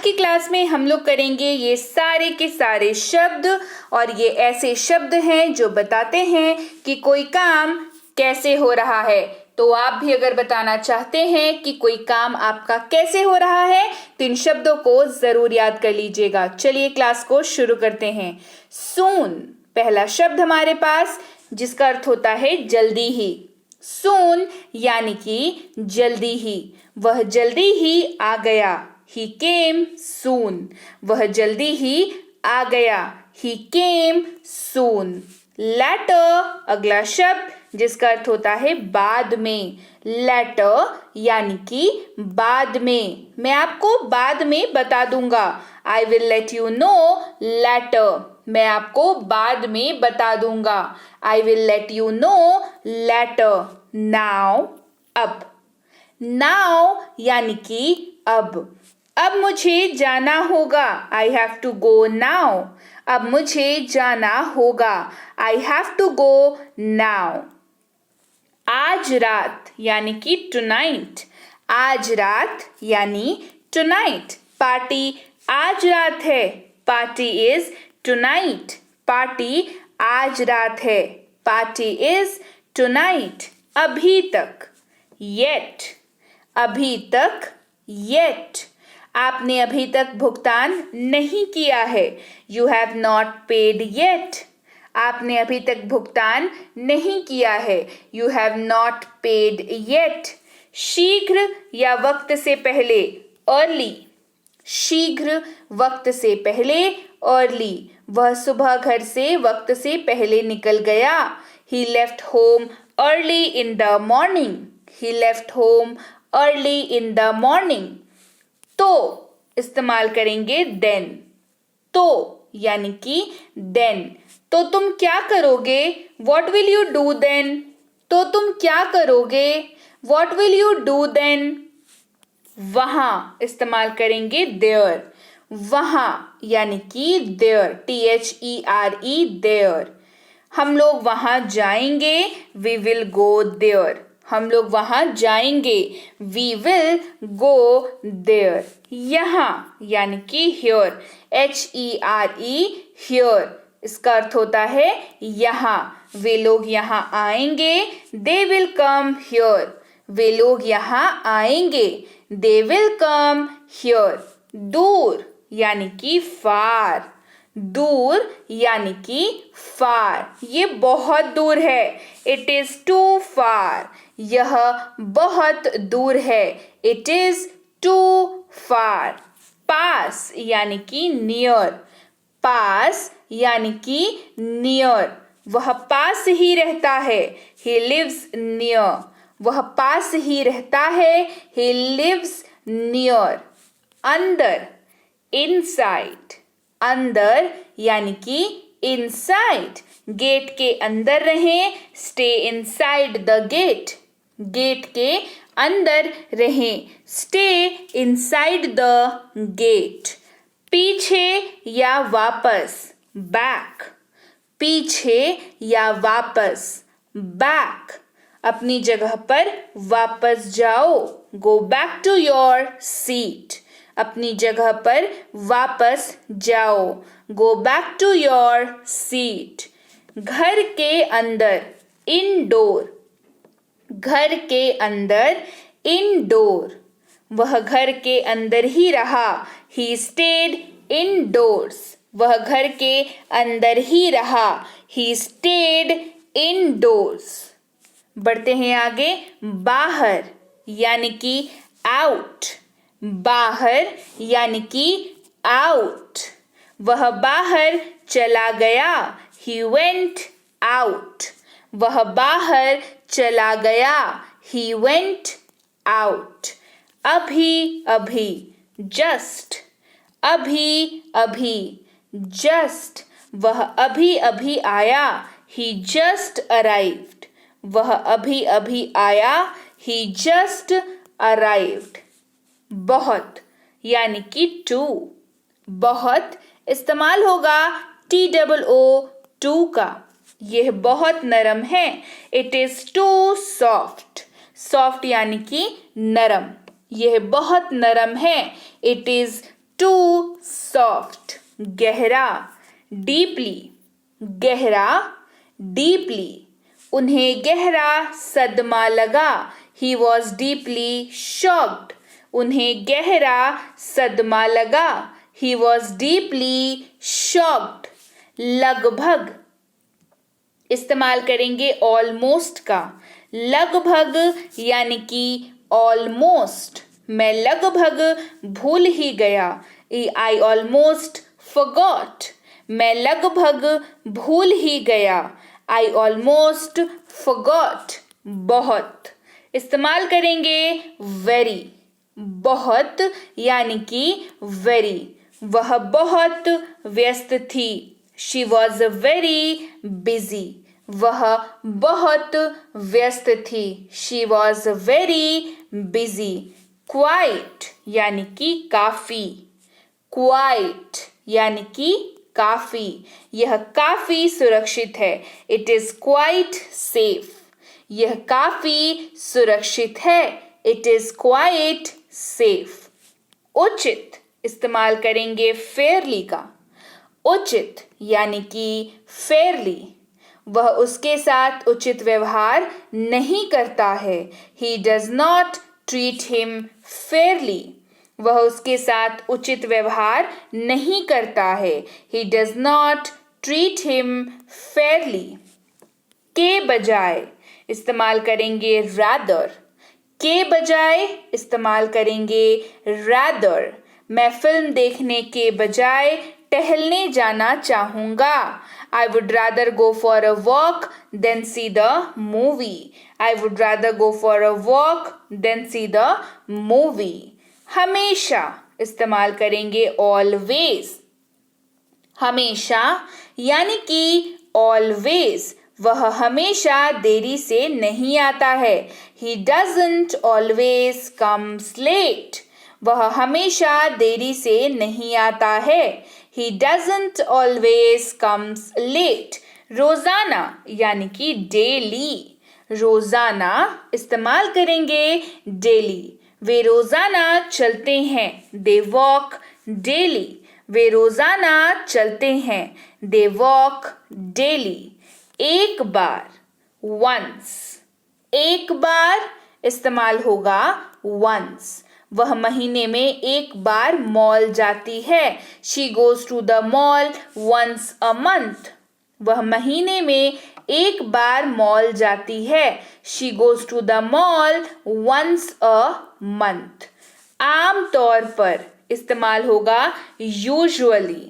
की क्लास में हम लोग करेंगे ये सारे के सारे शब्द, और ये ऐसे शब्द हैं जो बताते हैं कि कोई काम कैसे हो रहा है। तो आप भी अगर बताना चाहते हैं कि कोई काम आपका कैसे हो रहा है तो इन शब्दों को जरूर याद कर लीजिएगा। चलिए क्लास को शुरू करते हैं। सून पहला शब्द हमारे पास, जिसका अर्थ होता है जल्दी ही। सून यानी कि जल्दी ही, वह जल्दी ही आ गया। He came soon. वह जल्दी ही आ गया। He came soon. Later अगला शब्द जिसका अर्थ होता है बाद में। Later यानी कि बाद में, मैं आपको बाद में बता दूंगा। I will let you know later. मैं आपको बाद में बता दूंगा। I will let you know later. Now अब। Now यानी कि अब मुझे जाना होगा। I have to go now. अब मुझे जाना होगा। I have to go now. आज रात यानी कि tonight. आज रात यानी tonight. पार्टी आज रात है। Party is tonight. पार्टी आज रात है। Party is tonight. अभी तक yet. अभी तक yet. आपने अभी तक भुगतान नहीं किया है। You have not paid yet. आपने अभी तक भुगतान नहीं किया है। You have not paid yet. शीघ्र या वक्त से पहले early. शीघ्र वक्त से पहले early. वह सुबह घर से वक्त से पहले निकल गया। He left home early in the morning. He left home early in the morning. तो इस्तेमाल करेंगे then. तो यानी कि then. तो तुम क्या करोगे? What will you do then? तो तुम क्या करोगे? What will you do then? वहां इस्तेमाल करेंगे there. वहां यानी कि there. THERE there. हम लोग वहां जाएंगे। We will go there. हम लोग वहां जाएंगे। We will go there. यहाँ यानी कि here. HERE here. इसका अर्थ होता है यहाँ। वे लोग यहाँ आएंगे। They will come here. वे लोग यहाँ आएंगे। They will come here. दूर यानी कि far. दूर यानी कि far. ये बहुत दूर है। It is too far. यह बहुत दूर है। It is too far. पास यानी कि near. पास यानी कि near. वह पास ही रहता है। He lives near. वह पास ही रहता है। He lives near. अंदर inside. अंदर यानी कि inside. गेट के अंदर रहें। Stay inside the gate. Gate के अंदर रहें। Stay inside the gate. पीछे या वापस back. पीछे या वापस back. अपनी जगह पर वापस जाओ। Go back to your seat. अपनी जगह पर वापस जाओ। Go back to your seat. घर के अंदर indoor. घर के अंदर indoor. वह घर के अंदर ही रहा। He stayed indoors. वह घर के अंदर ही रहा। He stayed indoors. बढ़ते हैं आगे। बाहर यानी कि out. बाहर यानी कि out. वह बाहर चला गया। He went out. वह बाहर चला गया। He went out. अभी अभी just. अभी अभी just. वह अभी अभी आया। He just arrived. वह अभी अभी आया। He just arrived. बहुत यानी कि too. बहुत इस्तेमाल होगा TOO का। यह बहुत नरम है। It is too soft. soft यानी कि नरम। यह बहुत नरम है। It is too soft, गहरा, deeply, गहरा, deeply, उन्हें गहरा सदमा लगा, he was deeply shocked, उन्हें गहरा सदमा लगा, he was deeply shocked, लगभग इस्तेमाल करेंगे ऑलमोस्ट का, लगभग यानी कि ऑलमोस्ट, मैं लगभग भूल ही गया, I almost forgot, मैं लगभग भूल ही गया, I almost forgot, बहुत इस्तेमाल करेंगे very, बहुत यानी कि very, वह बहुत व्यस्त थी, she was very busy, वह बहुत व्यस्त थी, she was very busy, quite यानी कि काफी, quite यानी कि काफी, यह काफी सुरक्षित है, it is quite safe, यह काफी सुरक्षित है, it is quite safe, उचित इस्तेमाल करेंगे fairly का, उचित यानी कि fairly, वह उसके साथ उचित व्यवहार नहीं करता है, he does not treat him fairly, वह उसके साथ उचित व्यवहार नहीं करता है, he does not treat him fairly, के बजाय इस्तेमाल करेंगे rather, के बजाय इस्तेमाल करेंगे rather, मैं फिल्म देखने के बजाय टहलने जाना चाहूंगा, I would rather go for a walk than see the movie, I would rather go for a walk than see the movie, हमेशा इस्तेमाल करेंगे always, हमेशा यानी कि always, वह हमेशा देरी से नहीं आता है, he doesn't always comes late, वह हमेशा देरी से नहीं आता है, he doesn't always comes late, रोजाना यानी कि daily, रोजाना इस्तेमाल करेंगे daily, वे रोजाना चलते हैं, they walk daily, वे रोजाना चलते हैं, they walk daily, एक बार once, एक बार इस्तेमाल होगा once, वह महीने में एक बार मॉल जाती है, she goes to the mall once a month, वह महीने में एक बार मॉल जाती है, she goes to the mall once a month, आम तौर पर इस्तेमाल होगा usually,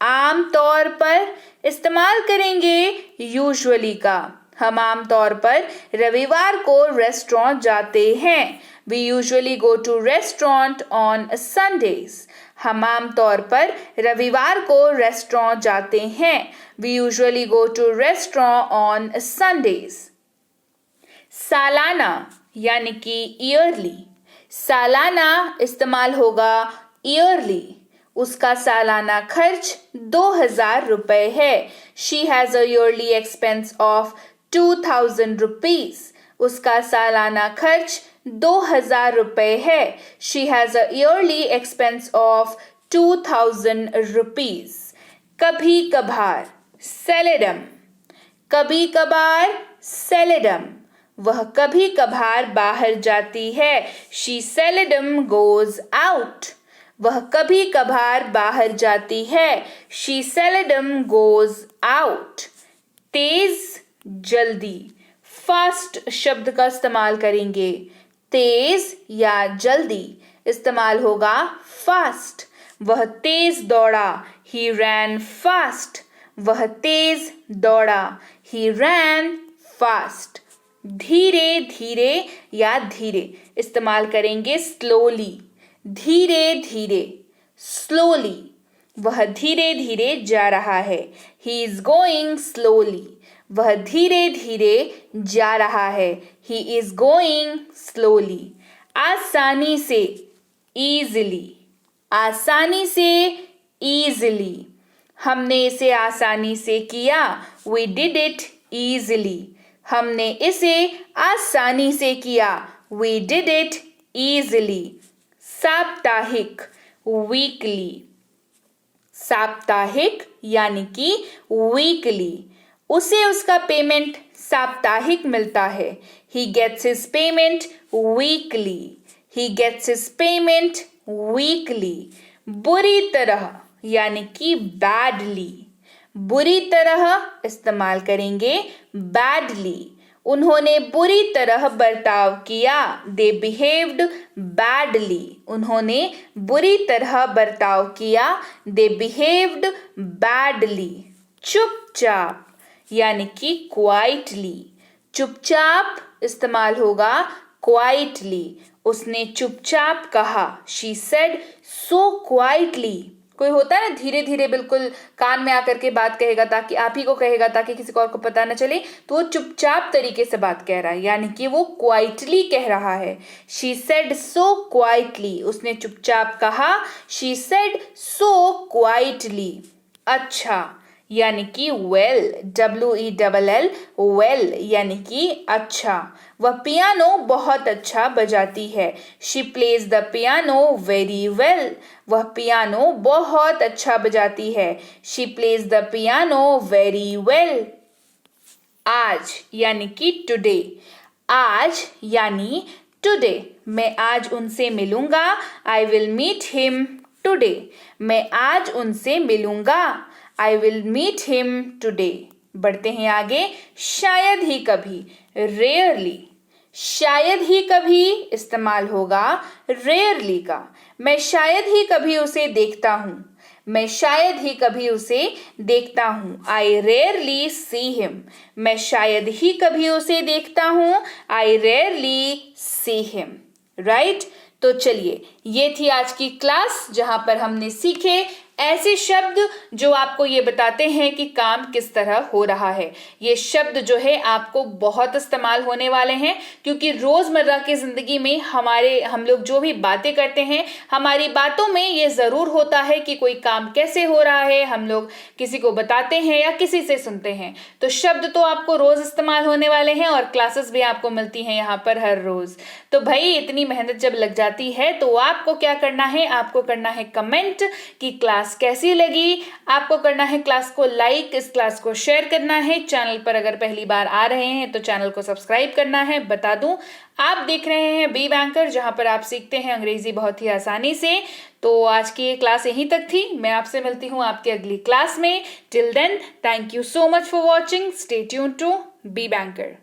आम तौर पर इस्तेमाल करेंगे usually का, हम आम तौर पर रविवार को रेस्टोरेंट जाते हैं, we usually go to restaurant on Sundays, हम आम तौर पर रविवार को रेस्टोरेंट जाते हैं, we usually go to restaurant on Sundays, सालाना यानी कि yearly, सालाना इस्तेमाल होगा yearly, उसका सालाना खर्च 2000 रुपए है, she has a yearly expense of 2000 rupees, उसका सालाना खर्च 2000 रुपए है, she has a yearly expense of 2000 rupees, कभी कभार seldom, कभी कभार seldom, वह कभी कभार बाहर जाती है, she seldom goes out, वह कभी कभार बाहर जाती है, she seldom goes out, तेज जल्दी, फास्ट शब्द का इस्तेमाल करेंगे, तेज या जल्दी इस्तेमाल होगा फास्ट, वह तेज दौड़ा, he ran fast, वह तेज दौड़ा, he ran fast, धीरे धीरे या धीरे इस्तेमाल करेंगे slowly, धीरे धीरे slowly, वह धीरे धीरे जा रहा है, he is going slowly, वह धीरे धीरे जा रहा है, he is going slowly, आसानी से easily, आसानी से easily, हमने इसे आसानी से किया, we did it easily, हमने इसे आसानी से किया, we did it easily, साप्ताहिक वीकली, साप्ताहिक यानी कि वीकली, उसे उसका पेमेंट साप्ताहिक मिलता है। He gets his payment weekly, he gets his payment weekly. बुरी तरह यानी कि बैडली, बुरी तरह इस्तेमाल करेंगे बैडली, उन्होंने बुरी तरह बर्ताव किया। दे बिहेव्ड बैडली, उन्होंने बुरी तरह बर्ताव किया। दे बिहेव्ड बैडली। चुपचाप यानी कि क्वाइटली, चुपचाप इस्तेमाल होगा क्वाइटली, उसने चुपचाप कहा। शी सेड सो क्वाइटली, कोई होता है ना धीरे धीरे बिल्कुल कान में आकर के बात कहेगा, ताकि आप ही को कहेगा ताकि किसी को और को पता न चले, तो वो चुपचाप तरीके से बात कह रहा है, यानी कि वो क्वाइटली कह रहा है। शी सेड सो क्वाइटली, उसने चुपचाप कहा। She said so quietly. अच्छा यानी कि वेल, WELL, वेल यानी कि अच्छा। वह पियानो बहुत अच्छा बजाती है। She plays the piano very well, वह पियानो बहुत अच्छा बजाती है। She plays the piano very well. आज यानी कि टुडे, आज यानी टुडे, मैं आज उनसे मिलूंगा। I will meet him today, मैं आज उनसे मिलूंगा। I will meet him today. बढ़ते हैं आगे। शायद ही कभी, रेयरली, शायद ही कभी इस्तेमाल होगा रेयरली का। मैं शायद ही कभी उसे देखता हूँ, मैं शायद ही कभी उसे देखता हूँ। आई रेयरली सी हिम, मैं शायद ही कभी उसे देखता हूँ। आई रेयरली सी हिम। राइट, तो चलिए ये थी आज की क्लास जहां पर हमने सीखे ऐसे शब्द जो आपको ये बताते हैं कि काम किस तरह हो रहा है। ये शब्द जो है आपको बहुत इस्तेमाल होने वाले हैं, क्योंकि रोजमर्रा की जिंदगी में हम लोग जो भी बातें करते हैं, हमारी बातों में ये जरूर होता है कि कोई काम कैसे हो रहा है, हम लोग किसी को बताते हैं या किसी से सुनते हैं। तो शब्द तो आपको रोज इस्तेमाल होने वाले हैं और क्लासेस भी आपको मिलती हैं यहाँ पर हर रोज। तो भाई इतनी मेहनत जब लग जाती है तो आपको क्या करना है, आपको करना है कमेंट कि क्लास कैसी लगी। आपको करना है क्लास को लाइक, इस क्लास को शेयर करना है। चैनल पर अगर पहली बार आ रहे हैं तो चैनल को सब्सक्राइब करना है। बता दूं आप देख रहे हैं बी बैंकर, जहां पर आप सीखते हैं अंग्रेजी बहुत ही आसानी से। तो आज की ये क्लास यहीं तक थी। मैं आपसे मिलती हूं आपकी अगली क्लास में। Till then, thank you so much for watching. Stay tuned to Be banker.